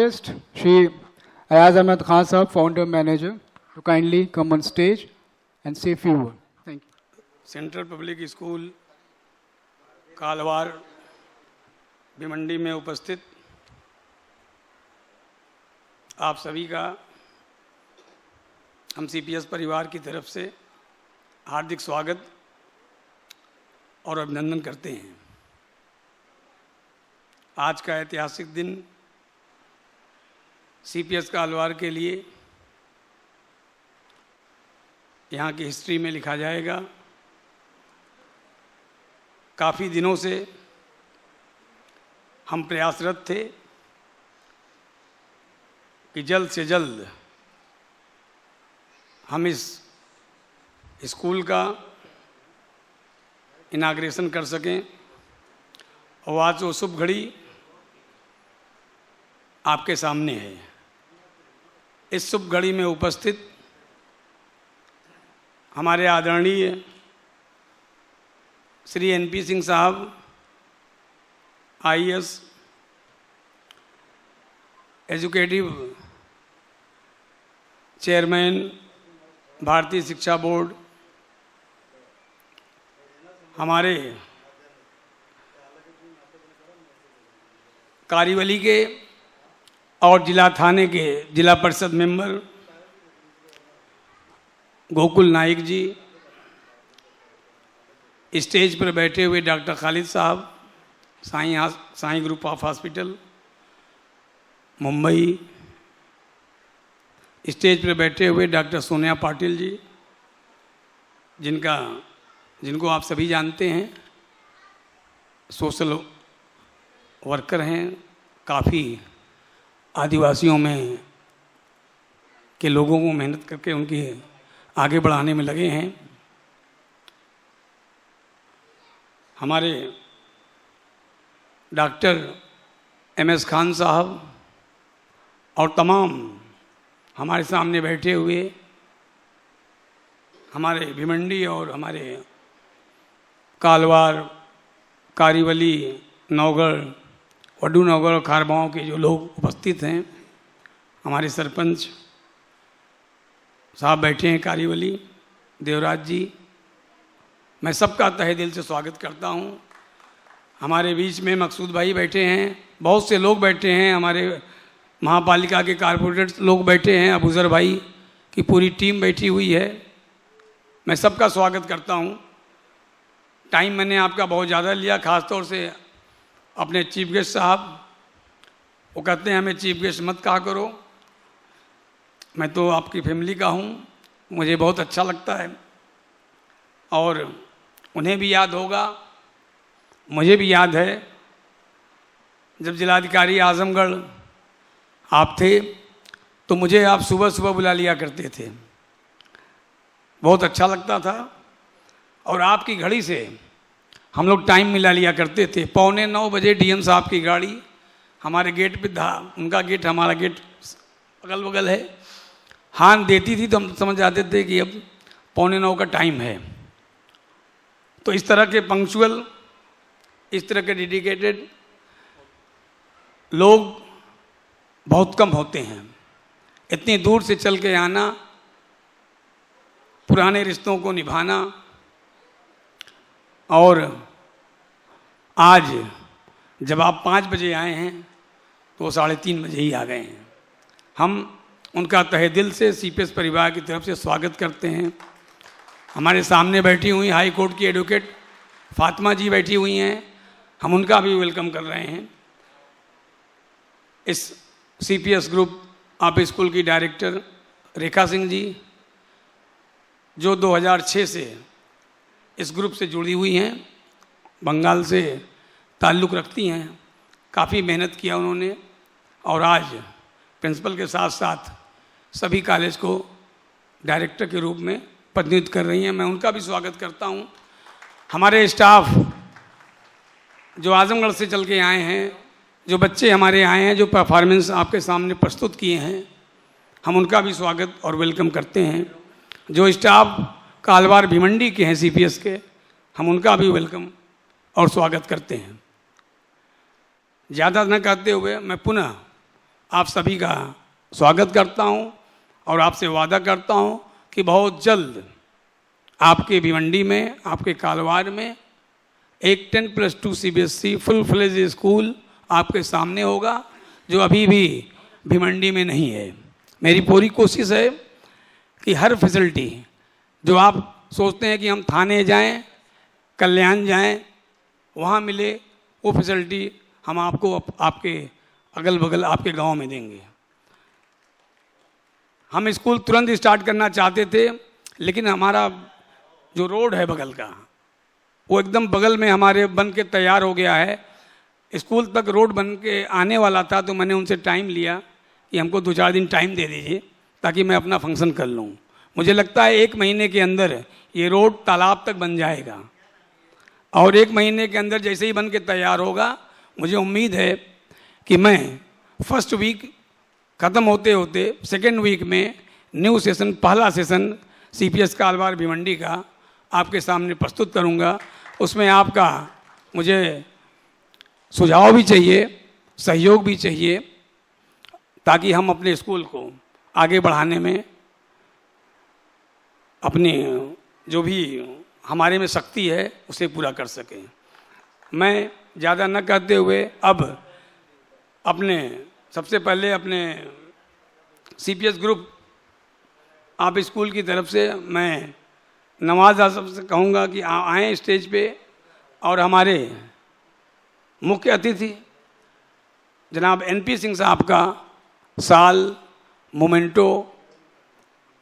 request Shri Ayaz Ahmed Khan Sahab, founder manager, to kindly come on stage and say a few words. Thank you. Central public school Kalwar Bhiwandi में उपस्थित आप सभी का हम CPS परिवार की तरफ से हार्दिक स्वागत और अभिनंदन करते हैं। आज का ऐतिहासिक दिन सीपीएस कालवार के लिए यहाँ की हिस्ट्री में लिखा जाएगा। काफ़ी दिनों से हम प्रयासरत थे कि जल्द से जल्द हम इस स्कूल का इनाग्रेशन कर सकें और आज वो शुभ घड़ी आपके सामने है। इस शुभ घड़ी में उपस्थित हमारे आदरणीय श्री एनपी सिंह साहब आईएएस एजुकेटिव चेयरमैन भारतीय शिक्षा बोर्ड, हमारे कारीवली के और जिला थाने के जिला परिषद मेंबर गोकुल नाइक जी, स्टेज पर बैठे हुए doctor Khalid sahab, Sai group of hospital Mumbai, stage पर बैठे हुए डॉक्टर सोनिया पाटिल जी, जिनको आप सभी जानते हैं, सोशल वर्कर हैं, काफ़ी आदिवासियों में के लोगों को मेहनत करके उनकी आगे बढ़ाने में लगे हैं। हमारे डॉक्टर एमएस खान साहब और तमाम हमारे सामने बैठे हुए हमारे भिमंडी और हमारे कालवार, कारीवली, नौगढ़, वडू नौगढ़ और खारबाओं के जो लोग उपस्थित हैं, हमारे सरपंच साहब बैठे हैं कारीवली, देवराज जी, मैं सबका तहे दिल से स्वागत करता हूं। हमारे बीच में मकसूद भाई बैठे हैं, बहुत से लोग बैठे हैं, हमारे महापालिका के कारपोरेटर लोग बैठे हैं, अबूजर भाई की पूरी टीम बैठी हुई है। मैं सबका स्वागत करता हूं। टाइम मैंने आपका बहुत ज़्यादा लिया, ख़ास तौर से अपने चीफ गेस्ट साहब, वो कहते हैं हमें चीफ गेस्ट मत कहा करो, मैं तो आपकी फैमिली का हूँ, मुझे बहुत अच्छा लगता है और उन्हें भी याद होगा, मुझे भी याद है जब जिलाधिकारी आजमगढ़ आप थे तो मुझे आप सुबह सुबह बुला लिया करते थे, बहुत अच्छा लगता था और आपकी घड़ी से हम लोग टाइम मिला लिया करते थे। 8:45 बजे डीएम साहब की गाड़ी हमारे गेट पे था, उनका गेट हमारा गेट अगल बगल है, हान देती थी तो हम समझ जाते थे कि अब 8:45 का टाइम है। तो इस तरह के पंक्चुअल, इस तरह के डेडिकेटेड लोग बहुत कम होते हैं। इतनी दूर से चल के आना, पुराने रिश्तों को निभाना, और आज जब आप 5 बजे आए हैं तो वो 3:30 बजे ही आ गए हैं। हम उनका तहे दिल से सीपीएस परिवार की तरफ से स्वागत करते हैं। हमारे सामने बैठी हुई हाई कोर्ट की एडवोकेट फातिमा जी बैठी हुई हैं, हम उनका भी वेलकम कर रहे हैं। इस सीपीएस ग्रुप ऑफ स्कूल की डायरेक्टर रेखा सिंह जी, जो 2006 से इस ग्रुप से जुड़ी हुई हैं, बंगाल से ताल्लुक़ रखती हैं, काफ़ी मेहनत किया उन्होंने और आज प्रिंसिपल के साथ साथ सभी कॉलेज को डायरेक्टर के रूप में प्रतिनिधित्व कर रही हैं। मैं उनका भी स्वागत करता हूं। हमारे स्टाफ जो आजमगढ़ से चल के आए हैं, जो बच्चे हमारे आए हैं, जो परफॉर्मेंस आपके सामने प्रस्तुत किए हैं, हम उनका भी स्वागत और वेलकम करते हैं। जो स्टाफ कालवार भिमंडी के हैं सीपीएस के, हम उनका भी वेलकम और स्वागत करते हैं। ज़्यादा न कहते हुए मैं पुनः आप सभी का स्वागत करता हूं और आपसे वादा करता हूं कि बहुत जल्द आपके भिवंडी में, आपके कालवार में एक 10+2 CBSE फुल फ्लेज स्कूल आपके सामने होगा, जो अभी भी भिवंडी में नहीं है। मेरी पूरी कोशिश है कि हर फैसिलिटी जो आप सोचते हैं कि हम थाने जाएं, कल्याण जाएं, वहाँ मिले, वो फैसिलिटी हम आपको आपके अगल बगल आपके गांव में देंगे। हम स्कूल तुरंत स्टार्ट करना चाहते थे, लेकिन हमारा जो रोड है बगल का, वो एकदम बगल में हमारे बन के तैयार हो गया है। स्कूल तक रोड बन के आने वाला था, तो मैंने उनसे टाइम लिया कि हमको 2-4 दिन टाइम दे दीजिए ताकि मैं अपना फंक्शन कर लूँ। मुझे लगता है 1 महीने के अंदर ये रोड तालाब तक बन जाएगा, और 1 महीने के अंदर जैसे ही बन के तैयार होगा, मुझे उम्मीद है कि मैं फर्स्ट वीक ख़त्म होते होते सेकेंड वीक में न्यू सेशन, पहला सेशन CPS कालवार भिवंडी का आपके सामने प्रस्तुत करूंगा। उसमें आपका मुझे सुझाव भी चाहिए, सहयोग भी चाहिए, ताकि हम अपने स्कूल को आगे बढ़ाने में अपनी जो भी हमारे में शक्ति है उसे पूरा कर सकें। मैं ज़्यादा न कहते हुए अब अपने सबसे पहले अपने CPS ग्रुप आप स्कूल की तरफ से मैं नवाज आसफ से कहूँगा कि आएँ स्टेज पे, और हमारे मुख्य अतिथि जनाब NP सिंह साहब का साल, मोमेंटो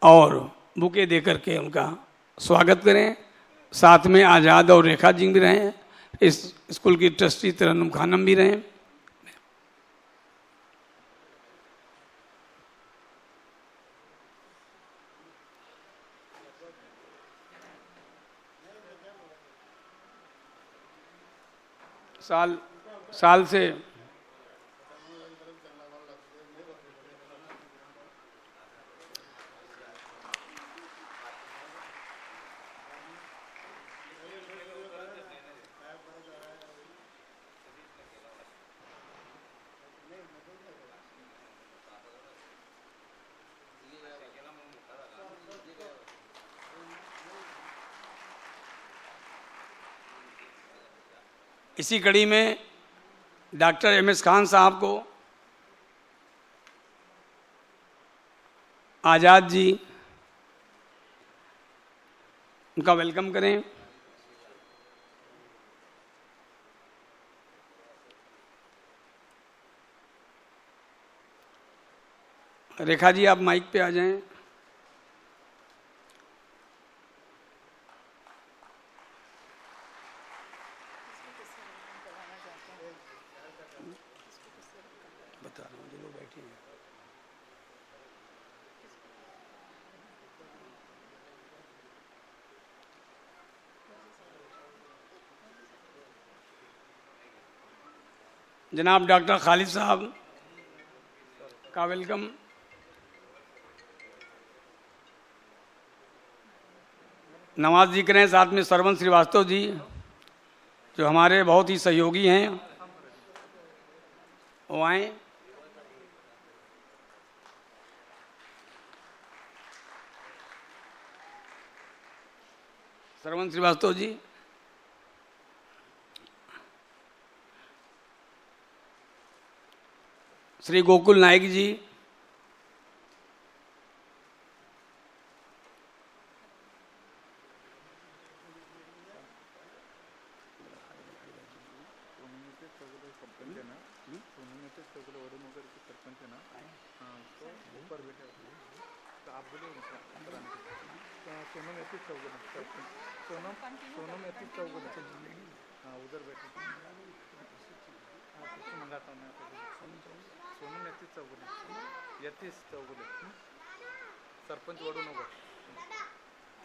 और बुके दे करके उनका स्वागत करें। साथ में आज़ाद और रेखा जी भी रहें, इस स्कूल की ट्रस्टी तरन्नुम खानम भी रहें। साल से इसी कड़ी में डॉक्टर MS खान साहब को, आज़ाद जी, उनका वेलकम करें। रेखा जी आप माइक पे आ जाएं। बता रहा हूँ, जो लोग बैठे हैं। जनाब डॉक्टर खालिद साहब का वेलकम। नवाज जी करें, साथ में सरवन श्रीवास्तव जी जो हमारे बहुत ही सहयोगी हैं, वो आएँ। सरवन श्रीवास्तव जी, श्री गोकुल नायक जी,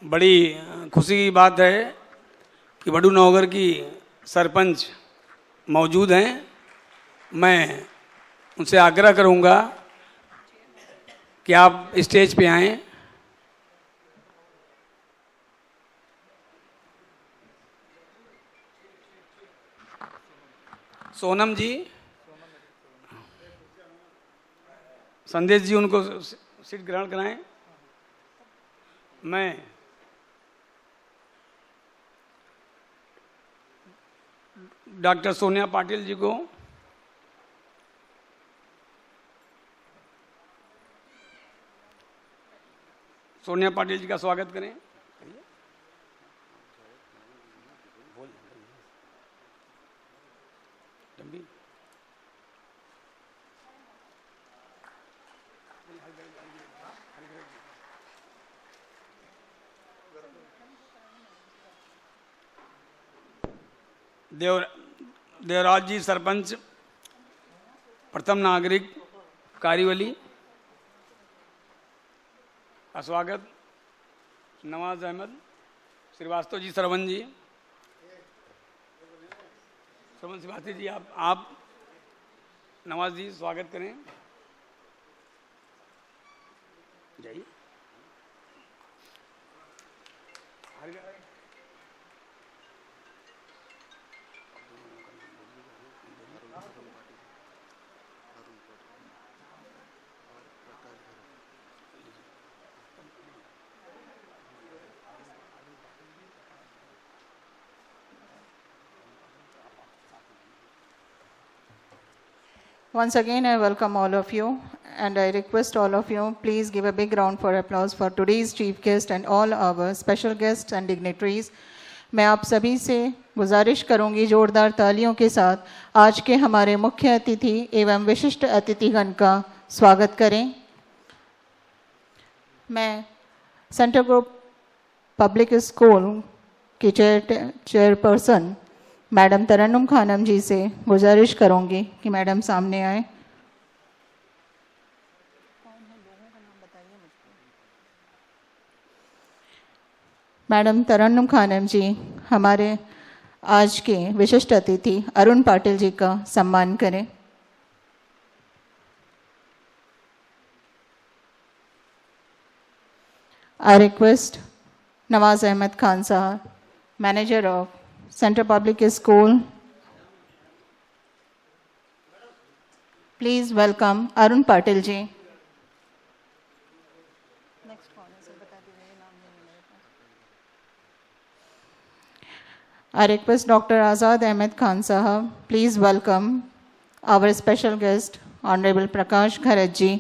बड़ी खुशी की बात है कि वडू नौगर की सरपंच मौजूद हैं। मैं उनसे आग्रह करूंगा कि आप स्टेज पे आएं। सोनम जी, संदेश जी उनको सीट ग्रहण कराएं। मैं डॉक्टर सोनिया पाटिल जी को का स्वागत करें। देवराज जी सरपंच प्रथम नागरिक कारीवली का स्वागत। नवाज अहमद श्रीवास्तव जी सरवन जी, सरवन श्रीवास्तव जी आप नवाज जी स्वागत करें। जाइए। Once again, I welcome all of you, and I request all of you, please give a big round for applause for today's chief guest and all our special guests and dignitaries. मैं आप सभी से गुजारिश करूंगी जोरदार तालियों के साथ आज के हमारे मुख्य अतिथि एवं विशिष्ट अतिथिगण का स्वागत करें। मैं सेंट्रल ग्रुप पब्लिक स्कूल की चेयरपर्सन मैडम तरन्नुम खानम जी से गुजारिश करूंगी कि मैडम सामने आए। मैडम तरन्नुम खानम जी हमारे आज के विशिष्ट अतिथि अरुण पाटिल जी का सम्मान करें। I request Nawaz Ahmed Khan Sahab, manager of Central Public School. Please welcome Arun Patil ji. I request Dr. Azad Ahmed Khan Sahab. Please welcome our special guest, Honorable Prakash Kharaj ji.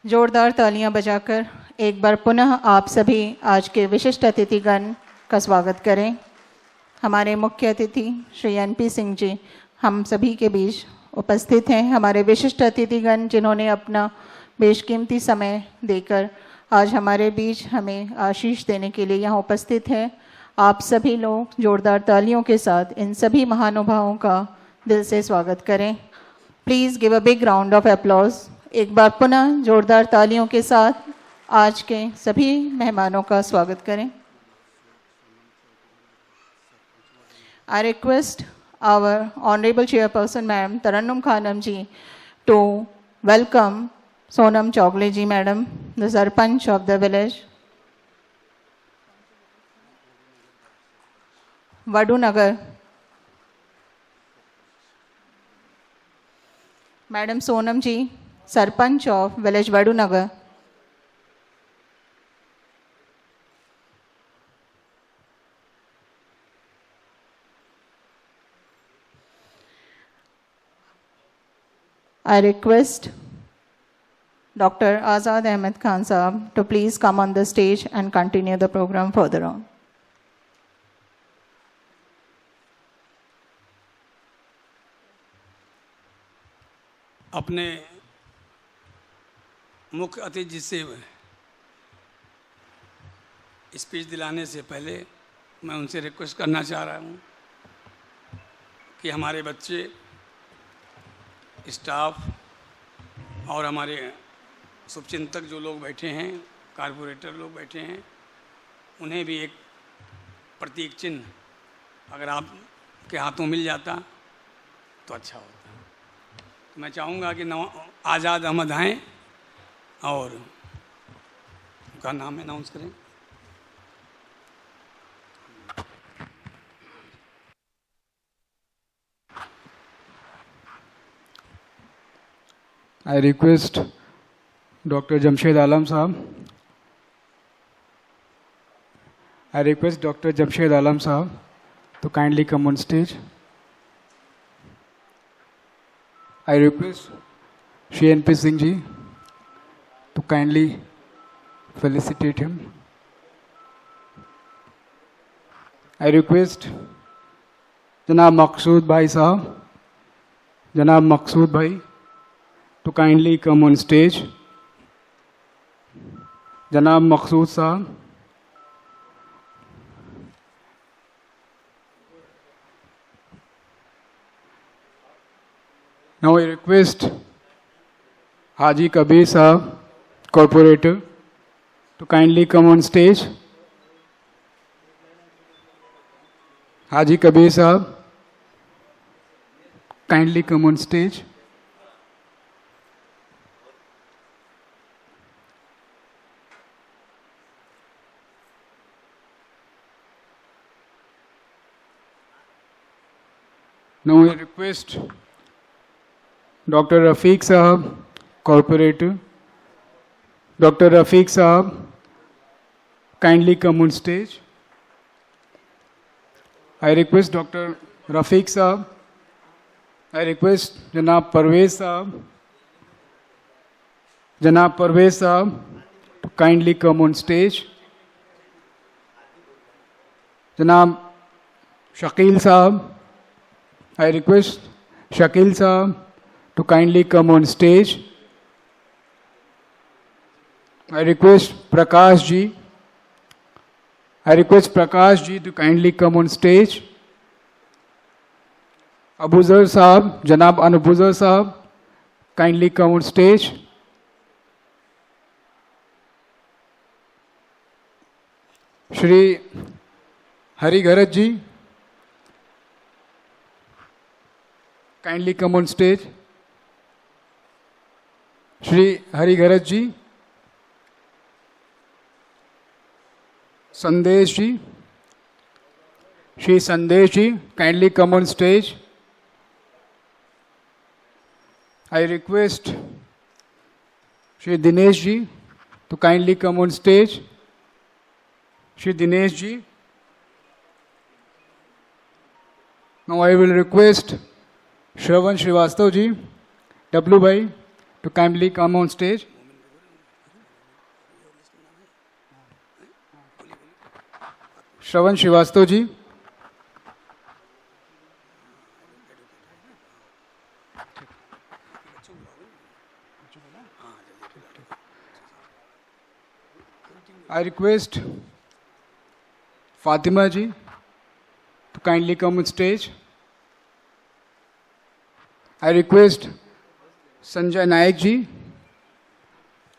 जोरदार तालियां बजाकर एक बार पुनः आप सभी आज के विशिष्ट अतिथिगण का स्वागत करें। हमारे मुख्य अतिथि श्री एनपी सिंह जी हम सभी के बीच उपस्थित हैं। हमारे विशिष्ट अतिथिगण जिन्होंने अपना बेशकीमती समय देकर आज हमारे बीच हमें आशीष देने के लिए यहाँ उपस्थित हैं। आप सभी लोग जोरदार तालियों के साथ इन सभी महानुभावों का दिल से स्वागत करें। Please give a big round of applause. एक बार पुनः जोरदार तालियों के साथ आज के सभी मेहमानों का स्वागत करें। I request our Honorable Chairperson Madam Tarannum Khanam ji to welcome Sonam Chowgule ji Madam, the Sarpanch of the village. Vadunagar. Madam Sonam ji, Sarpanch of village Vadunagar. I request Dr. Azad Ahmed Khan Sahab to please come on the stage and continue the program further on. अपने मुख्य अतिथि से speech दिलाने से पहले मैं उनसे request करना चाह रहा हूँ कि हमारे बच्चे, स्टाफ और हमारे शुभचिंतक जो लोग बैठे हैं, कारपोरेटर लोग बैठे हैं, उन्हें भी एक प्रतीक चिन्ह अगर आपके हाथों मिल जाता तो अच्छा होता। तो मैं चाहूँगा कि आज़ाद अहमद आएँ और उनका नाम अनाउंस करें। I request Dr. Jamshed Alam Sahab. I request Dr. Jamshed Alam Sahab to kindly come on stage. I request Shri N.P. Singh Ji to kindly felicitate him. I request Janab Maqsood Bhai Sahab, Janab Maqsood Bhai to kindly come on stage. Janab Maqsood Sahab. Now I request Haji Kabir Sahab, Corporator, to kindly come on stage. Haji Kabir Sahab, kindly come on stage. Now I request Dr. Rafiq Sahab, Corporator. Dr. Rafiq Sahab, kindly come on stage. I request Dr. Rafiq Sahab. I request Janab Parvez Sahab. Janab Parvez Sahab to kindly come on stage. Janab Shakil Sahab. I request Shakil Sahab to kindly come on stage. I request Prakash Ji. I request Prakash Ji to kindly come on stage. Abuzar Sahab, Janab Anubuzar Sahab, kindly come on stage. Shri Hari Gharat Ji, kindly come on stage. Shri Hari Gharat Ji. Sandesh Ji. Shri Sandesh Ji, kindly come on stage. I request Shri Dinesh Ji to kindly come on stage. Shri Dinesh Ji. Now I will request Shravan Srivastav Ji, W Bhai, to kindly come on stage. Shravan Srivastav Ji. I request Fatima Ji to kindly come on stage. I request Sanjay Naik Ji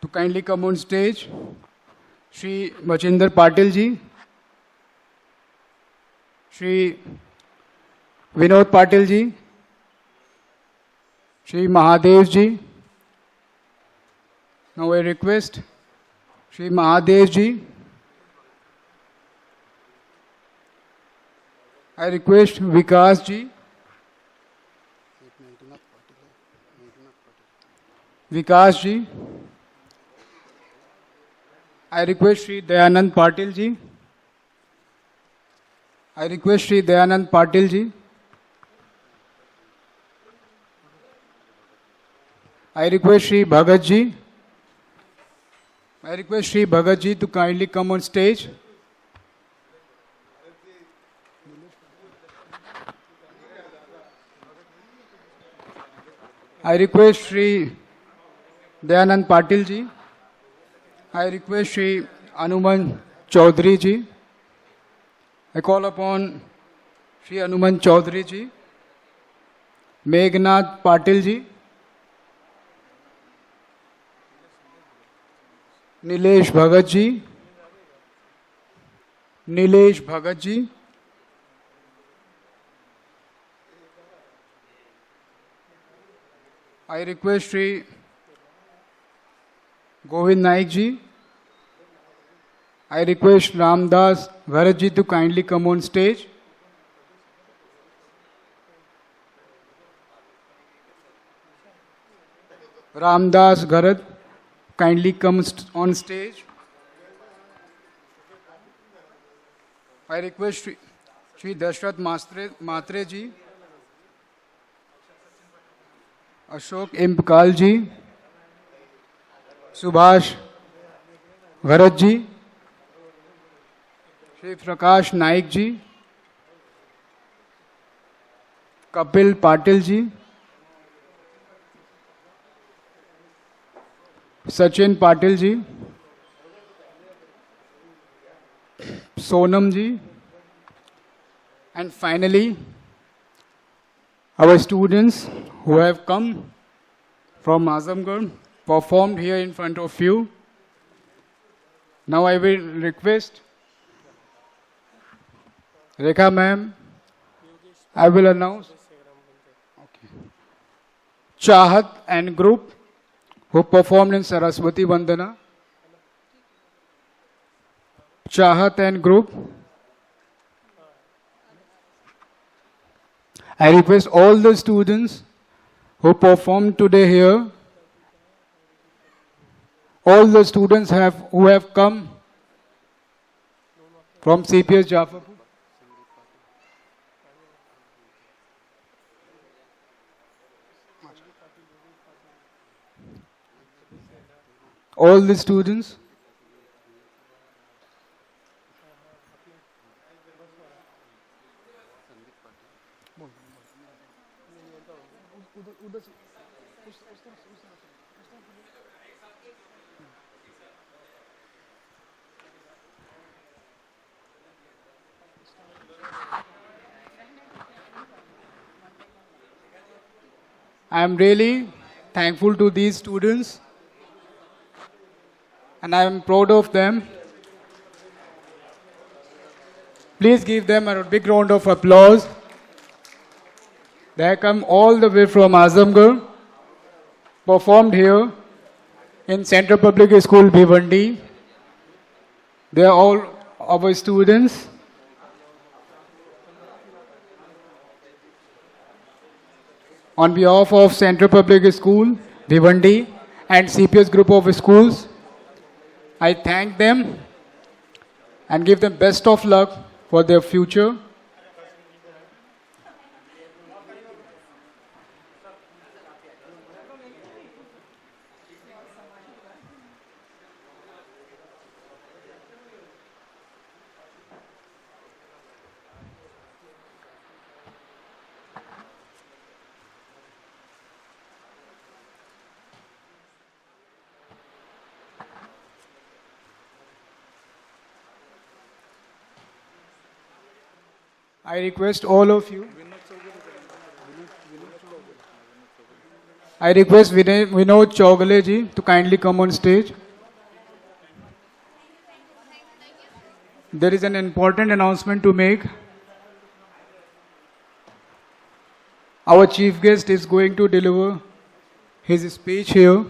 to kindly come on stage. Shri Machinder Patil Ji. Shri Vinod Patil Ji. Shri Mahadev Ji. Now I request Shri Mahadev Ji. I request Vikas Ji. Vikas Ji. I request Shri Dayanand Patil Ji. I request Shri Dayanand Patil Ji. I request Shri Bhagat Ji. I request Shri Bhagat Ji to kindly come on stage. I request Shri Dayanand Patil Ji. I request Shri Anuman Chaudhary Ji. I call upon Shri Anuman Chaudhary Ji. Meghnath Patil Ji. Nilesh Bhagat Ji. Nilesh Bhagat Ji. I request Shri Govind Naik Ji. I request Ramdas Bharat Ji to kindly come on stage. Ramdas Garad, kindly come on stage. I request Shri Dashrath Matre ji, Ashok Impakal ji, Subhash Garad ji, Shri Prakash Naik ji, Kapil Patil ji, Sachin Patil ji, Sonam ji, and finally our students who have come from Azamgarh performed here in front of you. Now I will request Rekha ma'am, I will announce Chahat and group who performed in Saraswati Vandana. Chahat and group. I request all the students who performed today here, all the students who have come from CPS Jafarpur. All the students. I am really thankful to these students and I am proud of them. Please give them a big round of applause. They have come all the way from Azamgarh, performed here in Central Public School, Bhiwandi. They are all our students. On behalf of Central Public School, Bhiwandi and CPS Group of Schools, I thank them and give them best of luck for their future. I request all of you. I request Vinod Chaugale ji to kindly come on stage. There is an important announcement to make. Our chief guest is going to deliver his speech here.